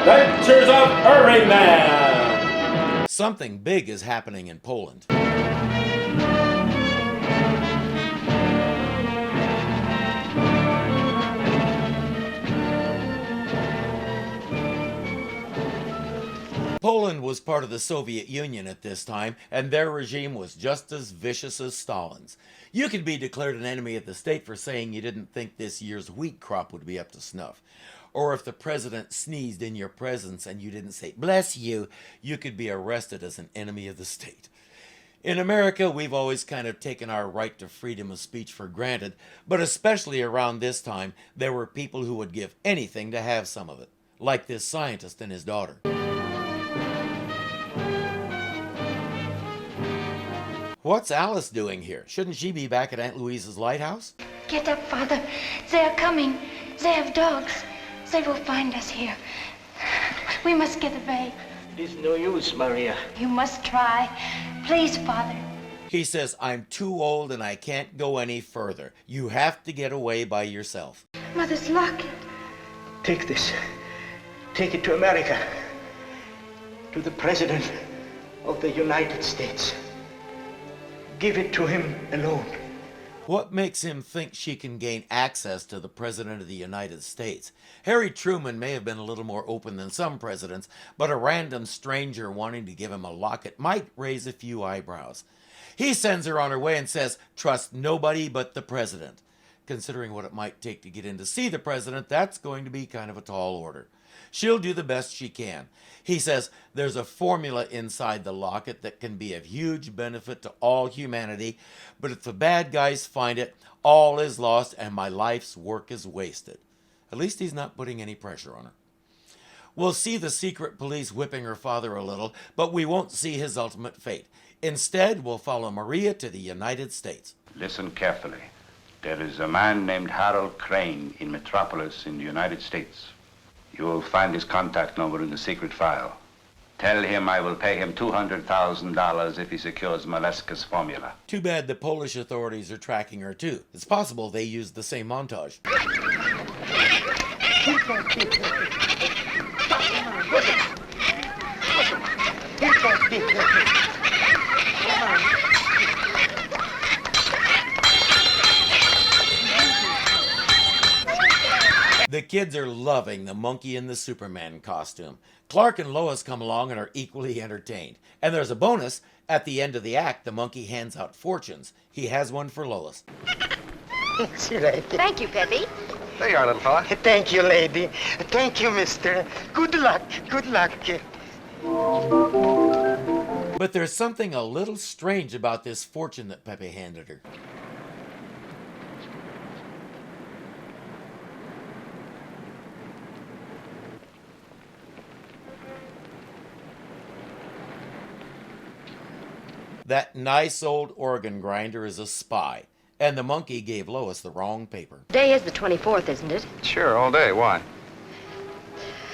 Adventures of Irvingman! Something big is happening in Poland. Poland was part of the Soviet Union at this time, and their regime was just as vicious as Stalin's. You could be declared an enemy of the state for saying you didn't think this year's wheat crop would be up to snuff. Or if the president sneezed in your presence and you didn't say, "Bless you," you could be arrested as an enemy of the state. In America, we've always kind of taken our right to freedom of speech for granted, but especially around this time, there were people who would give anything to have some of it, like this scientist and his daughter. What's Alice doing here? Shouldn't she be back at Aunt Louise's lighthouse? Get up, Father. They are coming. They have dogs. They will find us here. We must get away. It's no use, Maria. You must try. Please, Father. He says, "I'm too old and I can't go any further. You have to get away by yourself." Mother's locket. Take this. Take it to America. To the President of the United States. Give it to him alone. What makes him think she can gain access to the President of the United States? Harry Truman may have been a little more open than some presidents, but a random stranger wanting to give him a locket might raise a few eyebrows. He sends her on her way and says, "Trust nobody but the President." Considering what it might take to get in to see the President, that's going to be kind of a tall order. She'll do the best she can. He says there's a formula inside the locket that can be of huge benefit to all humanity, but if the bad guys find it, all is lost and my life's work is wasted. At least he's not putting any pressure on her. We'll see the secret police whipping her father a little, but we won't see his ultimate fate. Instead, we'll follow Maria to the United States. Listen carefully. There is a man named Harold Crane in Metropolis in the United States. You will find his contact number in the secret file. Tell him I will pay him $200,000 if he secures Maleska's formula. Too bad the Polish authorities are tracking her too. It's possible they used the same montage. The kids are loving the monkey in the Superman costume. Clark and Lois come along and are equally entertained. And there's a bonus. At the end of the act, the monkey hands out fortunes. He has one for Lois. See you later. Thank you, Peppy. There you are, little fella. Thank you, lady. Thank you, mister. Good luck. Good luck. But there's something a little strange about this fortune that Pepe handed her. That nice old organ grinder is a spy, and the monkey gave Lois the wrong paper. Today is the 24th, isn't it? Sure, all day. Why?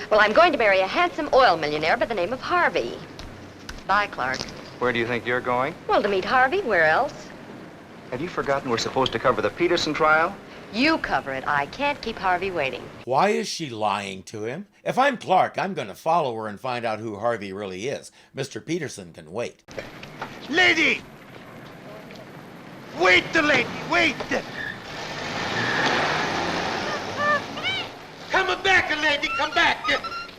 Well, I'm going to marry a handsome oil millionaire by the name of Harvey. Bye, Clark. Where do you think you're going? Well, to meet Harvey. Where else? Have you forgotten we're supposed to cover the Peterson trial? You cover it. I can't keep Harvey waiting. Why is she lying to him? If I'm Clark, I'm going to follow her and find out who Harvey really is. Mr. Peterson can wait. Lady! Wait, the lady, wait! Come back, lady, come back!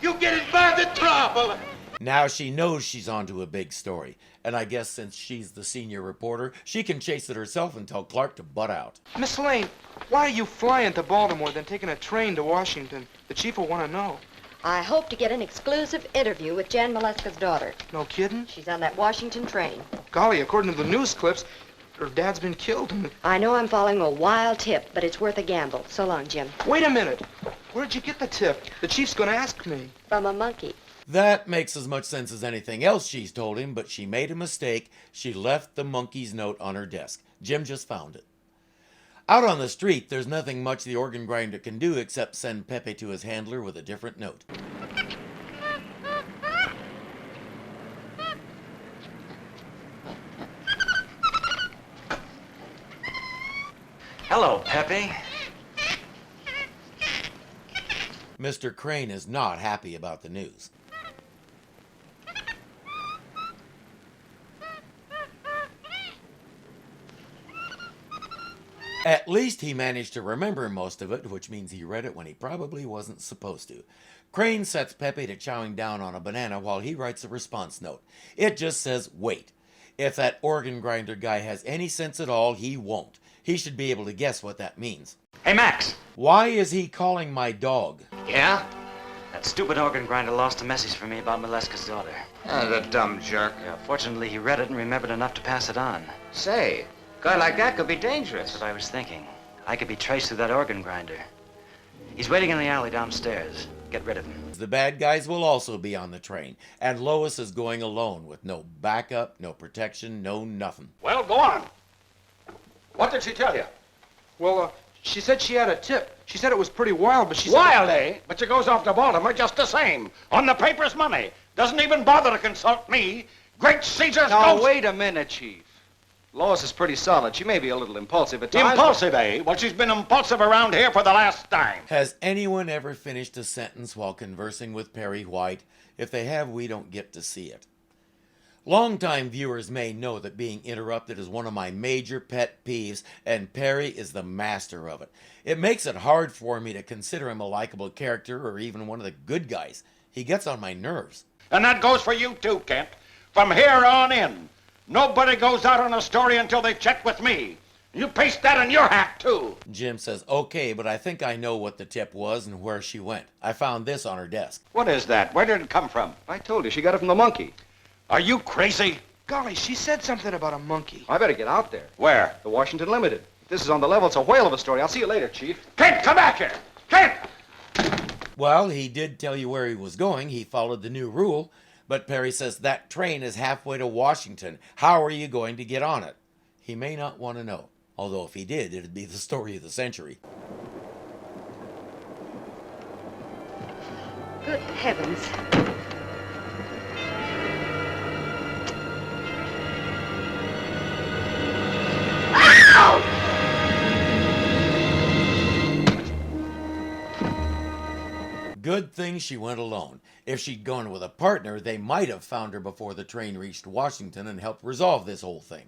You get in further trouble! Now she knows she's onto a big story. And I guess since she's the senior reporter, she can chase it herself and tell Clark to butt out. Miss Lane, why are you flying to Baltimore than taking a train to Washington? The chief will want to know. I hope to get an exclusive interview with Jan Maleska's daughter. No kidding? She's on that Washington train. Golly, according to the news clips, her dad's been killed. I know I'm following a wild tip, but it's worth a gamble. So long, Jim. Wait a minute. Where'd you get the tip? The chief's going to ask me. From a monkey. That makes as much sense as anything else she's told him, but she made a mistake. She left the monkey's note on her desk. Jim just found it. Out on the street, there's nothing much the organ grinder can do except send Pepe to his handler with a different note. Hello, Pepe. Mr. Crane is not happy about the news. At least he managed to remember most of it, which means he read it when he probably wasn't supposed to. Crane sets Pepe to chowing down on a banana while he writes a response note. It just says, wait. If that organ grinder guy has any sense at all, he won't. He should be able to guess what that means. Hey, Max. Why is he calling my dog? Yeah? That stupid organ grinder lost a message for me about Mileska's daughter. The dumb jerk. Yeah, fortunately, he read it and remembered enough to pass it on. Say, a guy like that could be dangerous. That's what I was thinking. I could be traced through that organ grinder. He's waiting in the alley downstairs. Get rid of him. The bad guys will also be on the train, and Lois is going alone with no backup, no protection, no nothing. Well, go on. What did she tell you? Well, she said she had a tip. She said it was pretty wild, but she said... Wild, eh? But she goes off to Baltimore just the same. On the paper's money. Doesn't even bother to consult me. Great Caesar's Now, ghost. wait a minute, Chief. Lois is pretty solid. She may be a little impulsive at times. Impulsive, eh? Well, she's been impulsive around here for the last time. Has anyone ever finished a sentence while conversing with Perry White? If they have, we don't get to see it. Longtime viewers may know that being interrupted is one of my major pet peeves, and Perry is the master of it. It makes it hard for me to consider him a likable character or even one of the good guys. He gets on my nerves. And that goes for you too, Kent. From here on in, nobody goes out on a story until they've checked with me. You paste that in your hat, too. Jim says, okay, but I think I know what the tip was and where she went. I found this on her desk. What is that? Where did it come from? I told you, she got it from the monkey. Are you crazy? Golly, she said something about a monkey. I better get out there. Where? The Washington Limited. If this is on the level, it's a whale of a story. I'll see you later, Chief. Kent, come back here! Kent! Well, he did tell you where he was going. He followed the new rule. But Perry says that train is halfway to Washington. How are you going to get on it? He may not want to know. Although if he did, it'd be the story of the century. Good heavens. Good thing she went alone. If she'd gone with a partner, they might have found her before the train reached Washington and helped resolve this whole thing.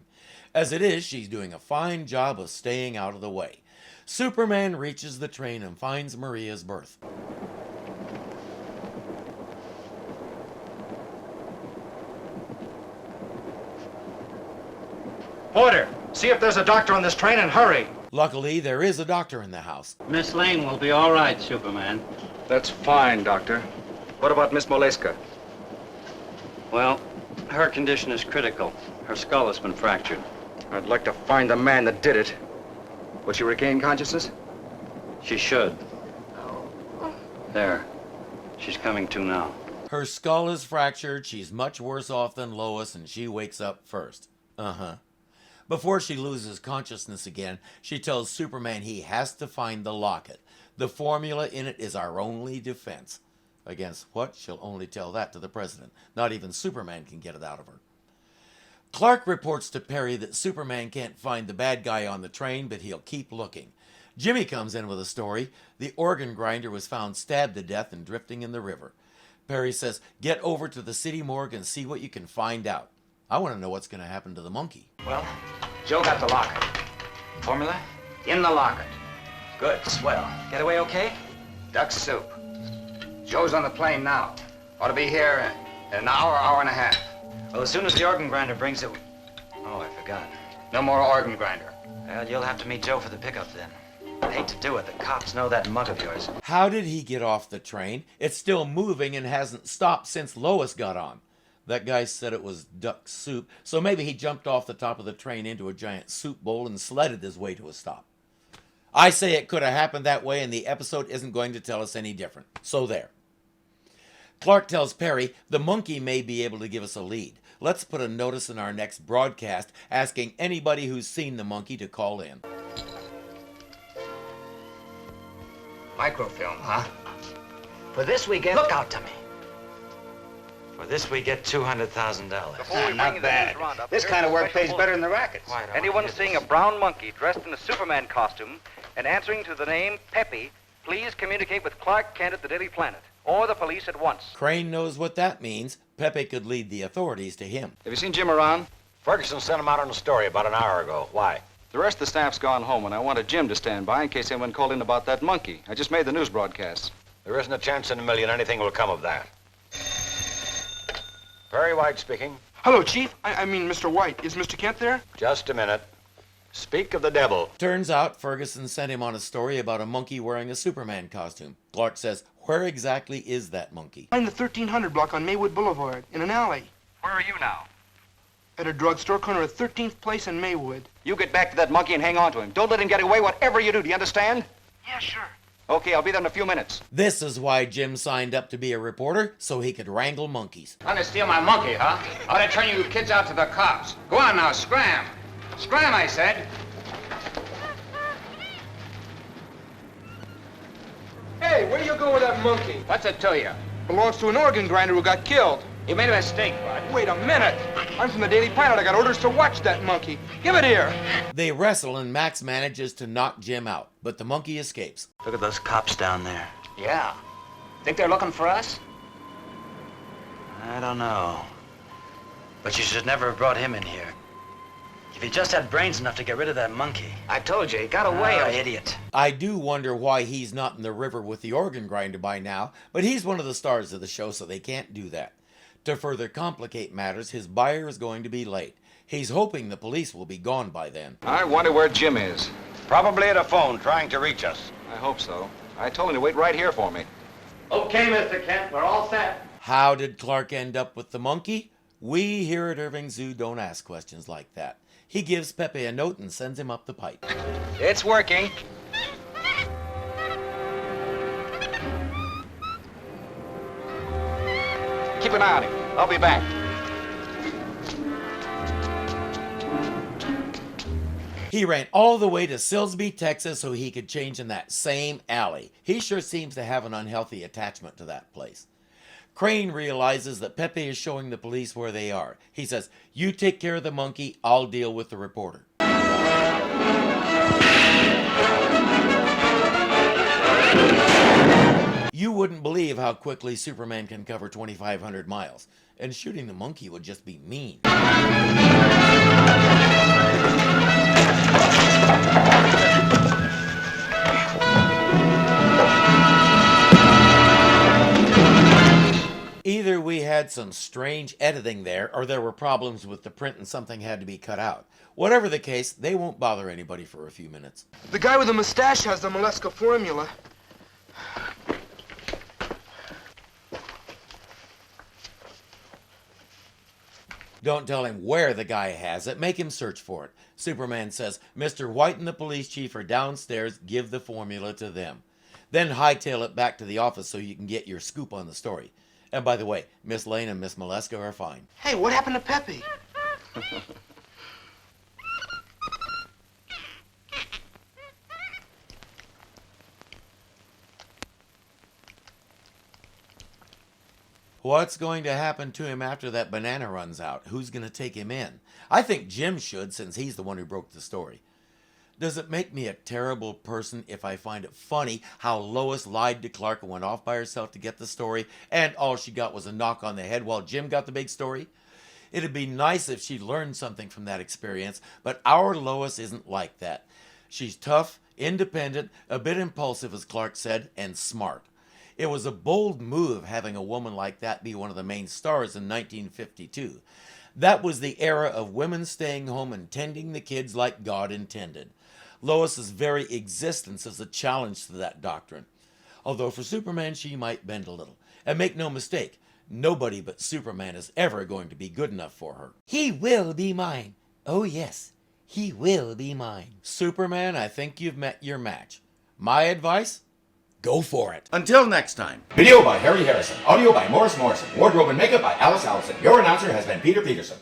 As it is, she's doing a fine job of staying out of the way. Superman reaches the train and finds Maria's berth. Porter, see if there's a doctor on this train and hurry. Luckily, there is a doctor in the house. Miss Lane will be all right, Superman. That's fine, Doctor. What about Miss Moleska? Well, her condition is critical. Her skull has been fractured. I'd like to find the man that did it. Will she regain consciousness? She should. There. She's coming to now. Her skull is fractured, she's much worse off than Lois, and she wakes up first. Before she loses consciousness again, she tells Superman he has to find the locket. The formula in it is our only defense. Against what? She'll only tell that to the president. Not even Superman can get it out of her. Clark reports to Perry that Superman can't find the bad guy on the train, but he'll keep looking. Jimmy comes in with a story. The organ grinder was found stabbed to death and drifting in the river. Perry says, get over to the city morgue and see what you can find out. I want to know what's going to happen to the monkey. Well, Joe got the locket. Formula? In the locket. Good, swell. Getaway okay? Duck soup. Joe's on the plane now. Ought to be here in an hour, hour and a half. Well, as soon as the organ grinder brings it... Oh, I forgot. No more organ grinder. Well, you'll have to meet Joe for the pickup then. I hate to do it. The cops know that mug of yours. How did he get off the train? It's still moving and hasn't stopped since Lois got on. That guy said it was duck soup, so maybe he jumped off the top of the train into a giant soup bowl and sledded his way to a stop. I say it could have happened that way, and the episode isn't going to tell us any different. So there. Clark tells Perry the monkey may be able to give us a lead. Let's put a notice in our next broadcast asking anybody who's seen the monkey to call in. Microfilm, huh? For this we get... Look out, Tommy. For this we get $200,000. Not bad. This kind of work pays better than the rackets. Anyone seeing a brown monkey dressed in a Superman costume and answering to the name Peppy Please communicate with Clark Kent at the Daily Planet, or the police at once. Crane knows what that means. Pepe could lead the authorities to him. Have you seen Jim around? Ferguson sent him out on a story about an hour ago. Why? The rest of the staff's gone home, and I wanted Jim to stand by in case anyone called in about that monkey. I just made the news broadcasts. There isn't a chance in a million anything will come of that. Perry White speaking. Hello, Chief. I mean, Mr. White. Is Mr. Kent there? Just a minute. Speak of the devil. Turns out Ferguson sent him on a story about a monkey wearing a Superman costume. Clark says, where exactly is that monkey? In the 1300 block on Maywood Boulevard, in an alley. Where are you now? At a drugstore corner of 13th Place and Maywood. You get back to that monkey and hang on to him. Don't let him get away whatever you do. Do you understand? Yeah, sure. Okay, I'll be there in a few minutes. This is why Jim signed up to be a reporter, so he could wrangle monkeys. Trying to steal my monkey, huh? I ought to turn you kids out to the cops. Go on now, scram. Scram, I said. Hey, where you go with that monkey? What's it to you? Belongs to an organ grinder who got killed. You made a mistake, bud. Wait a minute. I'm from the Daily Planet. I got orders to watch that monkey. Give it here. They wrestle and Max manages to knock Jim out, but the monkey escapes. Look at those cops down there. Yeah. Think they're looking for us? I don't know. But you should never have brought him in here. If you just had brains enough to get rid of that monkey. I told you, he got away. Idiot. I do wonder why he's not in the river with the organ grinder by now, but he's one of the stars of the show, so they can't do that. To further complicate matters, his buyer is going to be late. He's hoping the police will be gone by then. I wonder where Jim is. Probably at a phone trying to reach us. I hope so. I told him to wait right here for me. Okay, Mr. Kent, we're all set. How did Clark end up with the monkey? We here at Irving Zoo don't ask questions like that. He gives Pepe a note and sends him up the pipe. It's working. Keep an eye on him. I'll be back. He ran all the way to Silsbee, Texas so he could change in that same alley. He sure seems to have an unhealthy attachment to that place. Crane realizes that Pepe is showing the police where they are. He says, you take care of the monkey, I'll deal with the reporter. You wouldn't believe how quickly Superman can cover 2,500 miles, and shooting the monkey would just be mean. Either we had some strange editing there, or there were problems with the print and something had to be cut out. Whatever the case, they won't bother anybody for a few minutes. The guy with the mustache has the Molesca formula. Don't tell him where the guy has it. Make him search for it. Superman says, Mr. White and the police chief are downstairs. Give the formula to them. Then hightail it back to the office so you can get your scoop on the story. And by the way, Miss Lane and Miss Molesca are fine. Hey, what happened to Pepe? What's going to happen to him after that banana runs out? Who's going to take him in? I think Jim should, since he's the one who broke the story. Does it make me a terrible person if I find it funny how Lois lied to Clark and went off by herself to get the story, and all she got was a knock on the head while Jim got the big story? It'd be nice if she learned something from that experience, but our Lois isn't like that. She's tough, independent, a bit impulsive, as Clark said, and smart. It was a bold move having a woman like that be one of the main stars in 1952. That was the era of women staying home and tending the kids like God intended. Lois's very existence is a challenge to that doctrine. Although for Superman she might bend a little. And make no mistake, nobody but Superman is ever going to be good enough for her. He will be mine. Oh yes, he will be mine. Superman, I think you've met your match. My advice? Go for it. Until next time. Video by Harry Harrison. Audio by Morris Morrison. Wardrobe and makeup by Alice Allison. Your announcer has been Peter Peterson.